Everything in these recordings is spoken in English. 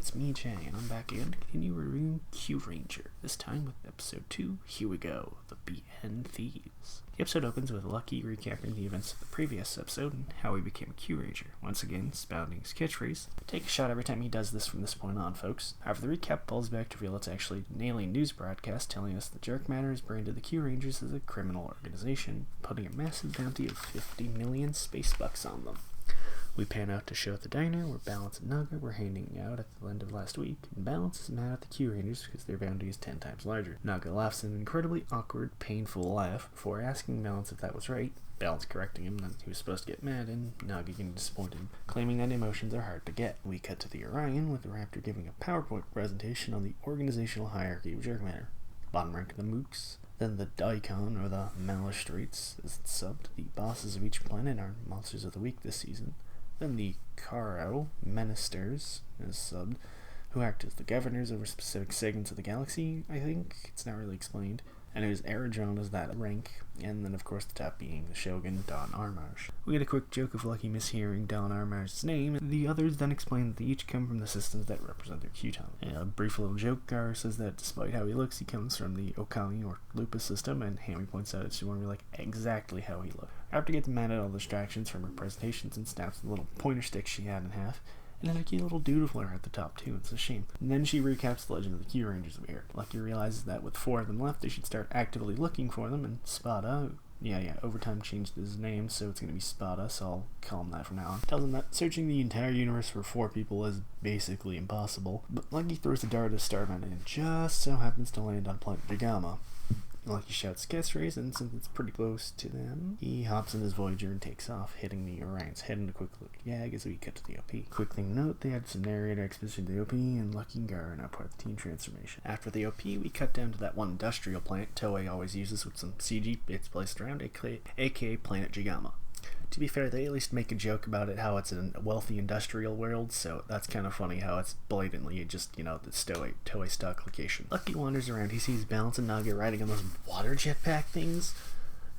it's me, Jay, and I'm back again to continue reviewing Kyuranger. This time with episode 2, Here We Go, The BN Thieves. The episode opens with Lucky recapping the events of the previous episode and how he became a Kyuranger, once again spouting his catchphrase. Take a shot every time he does this from this point on, folks. However, the recap falls back to reveal it's actually an alien news broadcast telling us that Dark Matter has branded the Kyurangers as a criminal organization, putting a massive bounty of 50 million space bucks on them. We pan out to show at the diner where Balance and Naga were hanging out at the end of last week, and Balance is mad at the Kyurangers because their bounty is 10 times larger. Naga laughs an incredibly awkward, painful laugh before asking Balance if that was right, Balance correcting him that he was supposed to get mad, and Naga getting disappointed, claiming that emotions are hard to get. We cut to the Orion with the Raptor giving a PowerPoint presentation on the organizational hierarchy of Dark Matter. Bottom rank of the Mooks. Then the Daikon, or the Magistrates, as it's subbed. The bosses of each planet are Monsters of the Week this season. Then the Karo Ministers is subbed, who act as the governors over specific segments of the galaxy, I think. It's not really explained. And it was Arajon as that rank, and then of course the top being the Shogun, Don Armage. We get a quick joke of Lucky mishearing Don Armage's name, and the others then explain that they each come from the systems that represent their Q-Time. A brief little joke, Gar says that despite how he looks, he comes from the Okami or Lupus system, and Hammy points out it's going to be exactly how he looks. After gets mad at all the distractions from her presentations and snaps the little pointer stick she had in half, and then a cute little doodler at the top too, it's a shame. And then she recaps the legend of the Kyurangers we heard. Lucky realizes that with 4 of them left, they should start actively looking for them, and Spada, Overtime changed his name, so it's gonna be Spada, so I'll call him that from now on. Tells him that searching the entire universe for 4 people is basically impossible, but Lucky throws a dart at Starman and it just so happens to land on planet Jagama. Lucky shouts catchphrase, and since it's pretty close to them, he hops in his Voyager and takes off, hitting the Orion's head in a quick look yag as we cut to the OP. Quick thing to note, they had some narrator exposition to the OP, and Lucky and Gar are now part of the team transformation. After the OP, we cut down to that one industrial plant Toei always uses with some CG bits placed around, aka Planet Jagama. To be fair, they at least make a joke about it, how it's a wealthy industrial world, so that's kind of funny how it's blatantly just, the Toei stock location. Lucky wanders around, he sees Balance and Naga riding on those water jetpack things.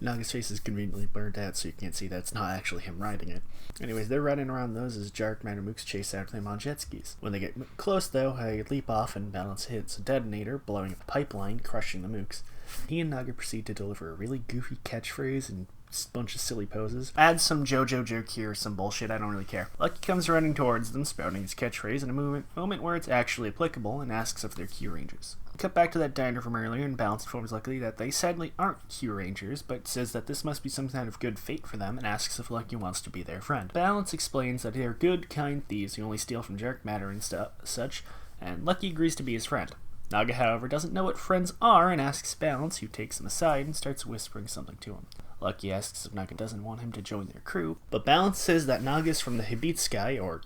Naga's face is conveniently burnt out, so you can't see that it's not actually him riding it. Anyways, they're riding around those as Dark Matter Mooks chase after them on jet skis. When they get close, though, they leap off and Balance hits a detonator, blowing up the pipeline, crushing the Mooks. He and Naga proceed to deliver a really goofy catchphrase and bunch of silly poses. Add some JoJo joke here or some bullshit, I don't really care. Lucky comes running towards them, spouting his catchphrase in a moment where it's actually applicable, and asks if they're Kyurangers. Cut back to that diner from earlier, and Balance informs Lucky that they sadly aren't Kyurangers, but says that this must be some kind of good fate for them, and asks if Lucky wants to be their friend. Balance explains that they are good, kind thieves who only steal from Dark Matter and such, and Lucky agrees to be his friend. Naga, however, doesn't know what friends are, and asks Balance, who takes him aside and starts whispering something to him. Lucky asks if Naga doesn't want him to join their crew, but Balance says that Naga is from the Hibitsky, or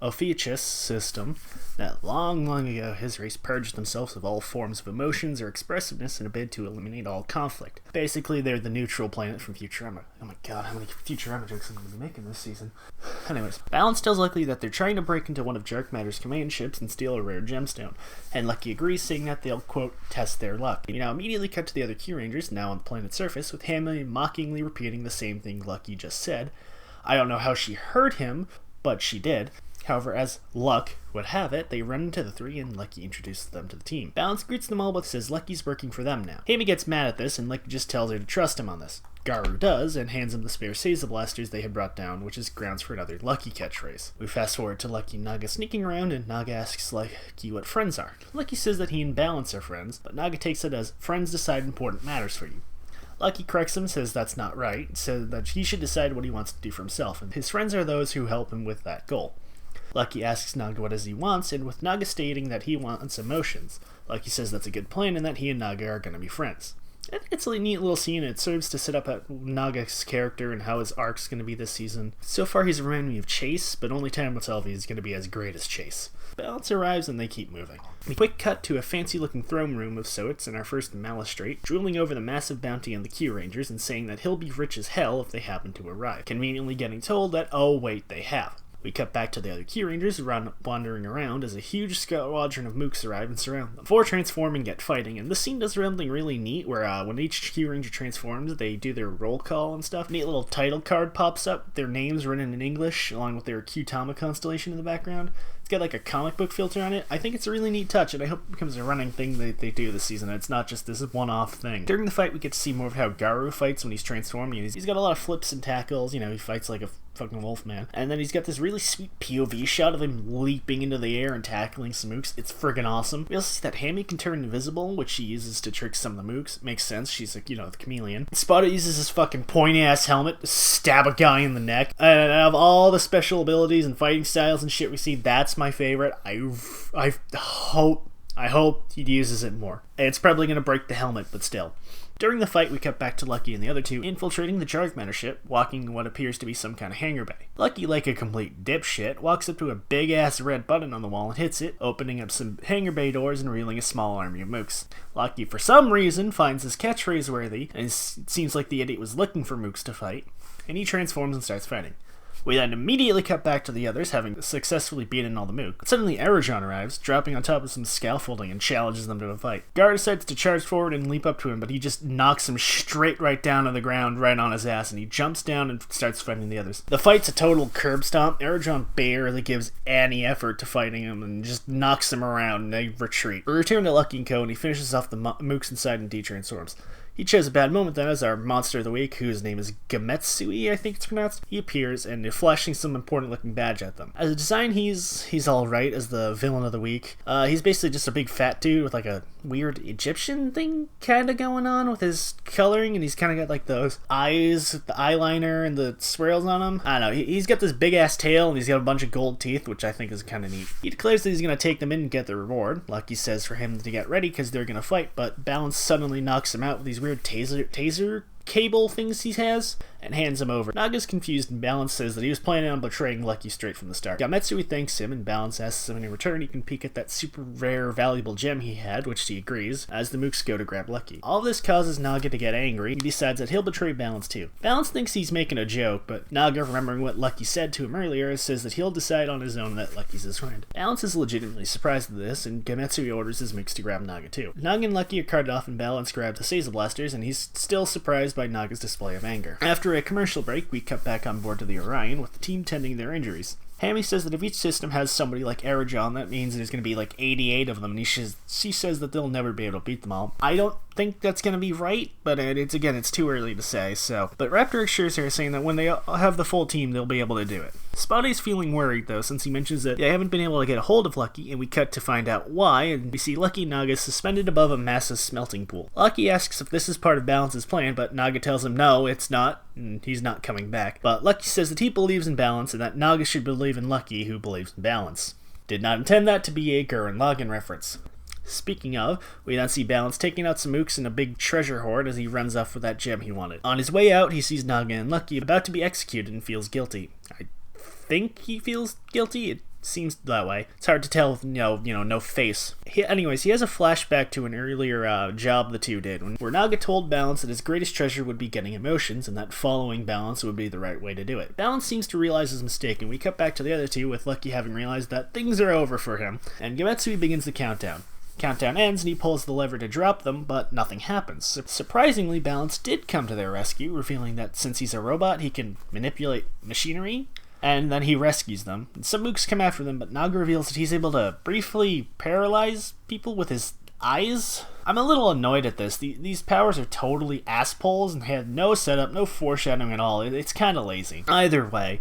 Ophiuchus system, that long ago his race purged themselves of all forms of emotions or expressiveness in a bid to eliminate all conflict. Basically, they're the neutral planet from Futurama. Oh my god, how many Futurama jokes am I going to be making this season? Anyways, Balance tells Lucky that they're trying to break into one of Dark Matter's command ships and steal a rare gemstone, and Lucky agrees, saying that they'll, quote, test their luck. We now immediately cut to the other Kyurangers, now on the planet's surface, with Hammy mockingly repeating the same thing Lucky just said. I don't know how she heard him, but she did. However, as luck would have it, they run into the 3 and Lucky introduces them to the team. Balance greets them all but says Lucky's working for them now. Hammy gets mad at this and Lucky just tells her to trust him on this. Garu does and hands him the spare Seiza blasters they had brought down, which is grounds for another Lucky catchphrase. We fast forward to Lucky and Naga sneaking around, and Naga asks Lucky what friends are. Lucky says that he and Balance are friends, but Naga takes it as friends decide important matters for you. Lucky corrects him, says that's not right, says that he should decide what he wants to do for himself, and his friends are those who help him with that goal. Lucky asks Naga what it is he wants, and with Naga stating that he wants emotions, Lucky says that's a good plan and that he and Naga are going to be friends. It's a neat little scene, and it serves to set up Naga's character and how his arc's going to be this season. So far he's reminded me of Chase, but only time will tell if he's going to be as great as Chase. Balance arrives and they keep moving. We quick cut to a fancy-looking throne room of Soets and our first Magistrate, drooling over the massive bounty on the Kyurangers and saying that he'll be rich as hell if they happen to arrive, conveniently getting told that, oh wait, they have. We cut back to the other Kyurangers wandering around as a huge squadron of mooks arrive and surround them. Before transforming, get fighting, and this scene does something really neat where when each Kyuranger transforms, they do their roll call and stuff. Neat little title card pops up, their names written in English, along with their Kyutama constellation in the background. It's got like a comic book filter on it. I think it's a really neat touch, and I hope it becomes a running thing that they do this season. It's not just this one-off thing. During the fight, we get to see more of how Garou fights when he's transforming. He's got a lot of flips and tackles, he fights like a fucking wolf man. And then he's got this really sweet POV shot of him leaping into the air and tackling some mooks. It's friggin' awesome. We also see that Hammy can turn invisible, which she uses to trick some of the mooks. Makes sense, she's like, the chameleon. Spotted uses his fucking pointy-ass helmet to stab a guy in the neck. And of all the special abilities and fighting styles and shit we see, that's my favorite. I hope he uses it more. It's probably gonna break the helmet, but still. During the fight, we cut back to Lucky and the other two infiltrating the Jargmatter ship, walking in what appears to be some kind of hangar bay. Lucky, like a complete dipshit, walks up to a big-ass red button on the wall and hits it, opening up some hangar bay doors and revealing a small army of mooks. Lucky, for some reason, finds his catchphrase worthy, and it seems like the idiot was looking for mooks to fight, and he transforms and starts fighting. We then immediately cut back to the others, having successfully beaten all the mook. Suddenly, Arajon arrives, dropping on top of some scaffolding and challenges them to a fight. Gar decides to charge forward and leap up to him, but he just knocks him straight right down to the ground, right on his ass, and he jumps down and starts fighting the others. The fight's a total curb stomp. Arajon barely gives any effort to fighting him and just knocks him around, and they retreat. We return to Lucky & Co, and he finishes off the mooks inside and detransforms. He chose a bad moment then as our monster of the week, whose name is Gametsui, I think it's pronounced. He appears and is flashing some important looking badge at them. As a design, he's alright as the villain of the week. He's basically just a big fat dude with like a weird Egyptian thing kinda going on with his coloring, and he's kinda got like those eyes, the eyeliner, and the swirls on him. I don't know, he's got this big ass tail and he's got a bunch of gold teeth, which I think is kinda neat. He declares that he's gonna take them in and get the reward. Lucky says for him to get ready because they're gonna fight, but Balance suddenly knocks him out with these weird taser cable things he has and hands him over. Naga's confused and Balance says that he was planning on betraying Lucky straight from the start. Gametsui thanks him and Balance asks him in return he can peek at that super rare valuable gem he had, which he agrees, as the mooks go to grab Lucky. All of this causes Naga to get angry. He decides that he'll betray Balance too. Balance thinks he's making a joke, but Naga, remembering what Lucky said to him earlier, says that he'll decide on his own that Lucky's his friend. Balance is legitimately surprised at this, and Gametsui orders his mooks to grab Naga too. Naga and Lucky are carted off and Balance grabs the Seiza blasters, and he's still surprised by Naga's display of anger. After a commercial break, we cut back on board to the Orion, with the team tending their injuries. Hammy says that if each system has somebody like Arajon, that means there's going to be like 88 of them, and she says that they'll never be able to beat them all. I don't think that's going to be right, but it's too early to say, so. But Raptor assures her, saying that when they have the full team, they'll be able to do it. Spotty's feeling worried, though, since he mentions that they haven't been able to get a hold of Lucky, and we cut to find out why, and we see Lucky Naga suspended above a massive smelting pool. Lucky asks if this is part of Balance's plan, but Naga tells him no, it's not, and he's not coming back. But Lucky says that he believes in Balance, and that Naga should believe in Lucky, who believes in Balance. Did not intend that to be a Gurren Lagann reference. Speaking of, we then see Balance taking out some mooks in a big treasure hoard as he runs off with that gem he wanted. On his way out, he sees Naga and Lucky about to be executed and feels guilty. I think he feels guilty. It seems that way. It's hard to tell with no face. He has a flashback to an earlier job the two did, where Naga told Balance that his greatest treasure would be getting emotions, and that following Balance would be the right way to do it. Balance seems to realize his mistake, and we cut back to the other two, with Lucky having realized that things are over for him, and Gametsui begins the countdown. Countdown ends and he pulls the lever to drop them, but nothing happens. Surprisingly, Balance did come to their rescue, revealing that since he's a robot, he can manipulate machinery, and then he rescues them. And some mooks come after them, but Naga reveals that he's able to briefly paralyze people with his eyes. I'm a little annoyed at this. These powers are totally assholes and had no setup, no foreshadowing at all. It's kind of lazy. Either way,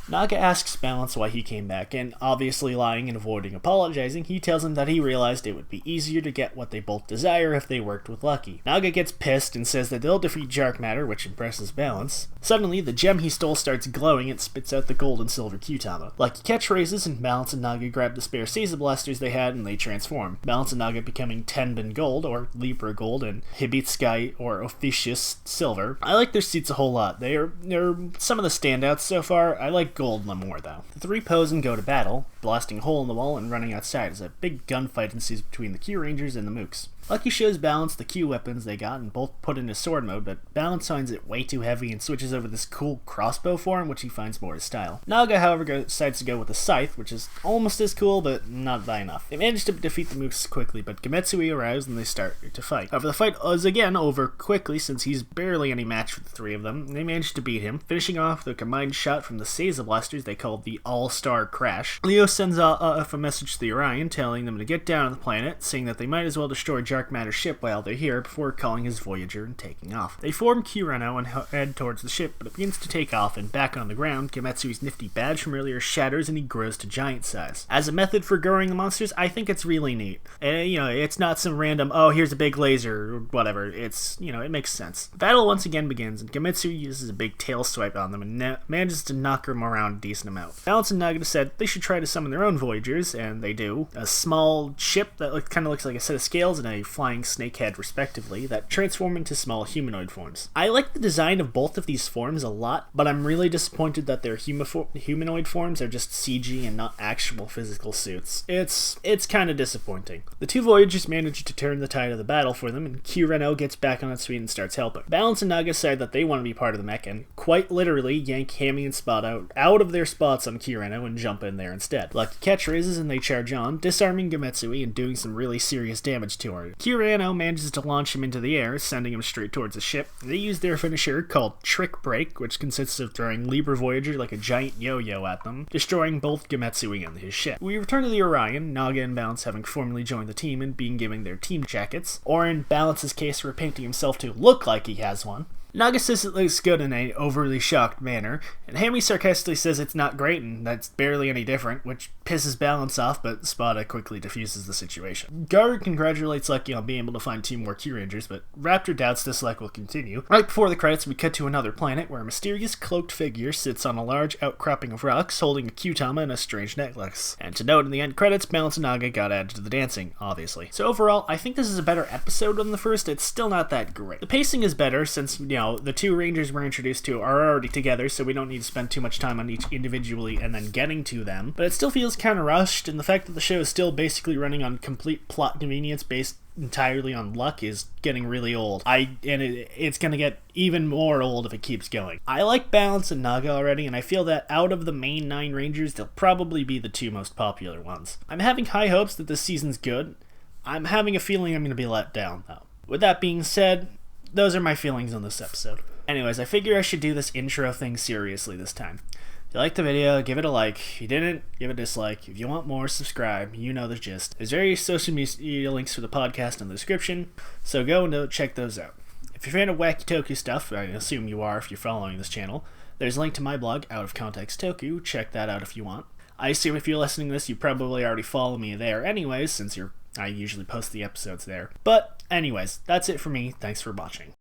Naga asks Balance why he came back, and obviously lying and avoiding apologizing, he tells him that he realized it would be easier to get what they both desire if they worked with Lucky. Naga gets pissed and says that they'll defeat Jargmatter, which impresses Balance. Suddenly, the gem he stole starts glowing and spits out the gold and silver Kyutama. Lucky catchphrases, and Balance and Naga grab the spare Seiza blasters they had and they transform. Balance and Naga becoming Tenbin Gold, or Libra Gold, and Hibitsukai, or Officious Silver. I like their suits a whole lot. They're some of the standouts so far. I like Gold more, though. The three pose and go to battle, blasting a hole in the wall and running outside as a big gunfight ensues between the Kyurangers and the mooks. Lucky shows Balance the Q weapons they got and both put into sword mode, but Balance finds it way too heavy and switches over this cool crossbow form, which he finds more his style. Naga, however, decides to go with the scythe, which is almost as cool, but not by enough. They manage to defeat the moose quickly, but Gemetsui arrives and they start to fight. However, the fight is again over quickly since he's barely any match for the three of them, and they manage to beat him, finishing off the combined shot from the Seiza blasters they called the All-Star Crash. Leo sends off a message to the Orion telling them to get down on the planet, saying that they might as well destroy Dark Matter's ship while they're here before calling his Voyager and taking off. They form Kyuranger and head towards the ship, but it begins to take off, and back on the ground, Gemetsui's nifty badge from earlier shatters and he grows to giant size. As a method for growing the monsters, I think it's really neat. And, it's not some random, oh, here's a big laser, or whatever. It's, it makes sense. Battle once again begins, and Gemetsui uses a big tail swipe on them and manages to knock them around a decent amount. Balance and Naga said they should try to summon their own Voyagers, and they do. A small ship that kind of looks like a set of scales and a flying snake head, respectively, that transform into small humanoid forms. I like the design of both of these forms a lot, but I'm really disappointed that their humanoid forms are just CG and not actual physical suits. It's kind of disappointing. The two Voyagers manage to turn the tide of the battle for them, and Kyuranger gets back on its feet and starts helping. Balance and Naga decide that they want to be part of the mech and quite literally yank Hammy and Spot out of their spots on Kyuranger and jump in there instead. Lucky catch raises and they charge on, disarming Gemetsui and doing some really serious damage to her. Kyuranger manages to launch him into the air, sending him straight towards the ship. They use their finisher called Trick Break, which consists of throwing Libra Voyager like a giant yo-yo at them, destroying both Gemetsui and his ship. We return to the Orion, Naga and Balance having formally joined the team and being given their team jackets, or in Balance's case, repainting himself to look like he has one. Naga says it looks good in an overly shocked manner, and Hammy sarcastically says it's not great and that's barely any different, which pisses Balance off, but Spada quickly diffuses the situation. Gar congratulates Lucky on being able to find 2 more Kyurangers, but Raptor doubts this luck will continue. Right before the credits, we cut to another planet where a mysterious cloaked figure sits on a large outcropping of rocks holding a Q-Tama and a strange necklace. And to note, in the end credits, Balance and Naga got added to the dancing, obviously. So overall, I think this is a better episode than the first. It's still not that great. The pacing is better since, the 2 Rangers we're introduced to are already together, so we don't need to spend too much time on each individually and then getting to them. But it still feels kind of rushed, and the fact that the show is still basically running on complete plot convenience based entirely on luck is getting really old. It's gonna get even more old if it keeps going. I like Balance and Naga already, and I feel that out of the main 9 Rangers, they'll probably be the 2 most popular ones. I'm having high hopes that this season's good. I'm having a feeling I'm gonna be let down, though. With that being said, those are my feelings on this episode. Anyways, I figure I should do this intro thing seriously this time. If you liked the video, give it a like. If you didn't, give it a dislike. If you want more, subscribe. You know the gist. There's various social media links for the podcast in the description, so go and check those out. If you're a fan of wacky Toku stuff, I assume you are if you're following this channel, there's a link to my blog, Out of Context Toku. Check that out if you want. I assume if you're listening to this, you probably already follow me there anyways, since I usually post the episodes there. But anyways, that's it for me. Thanks for watching.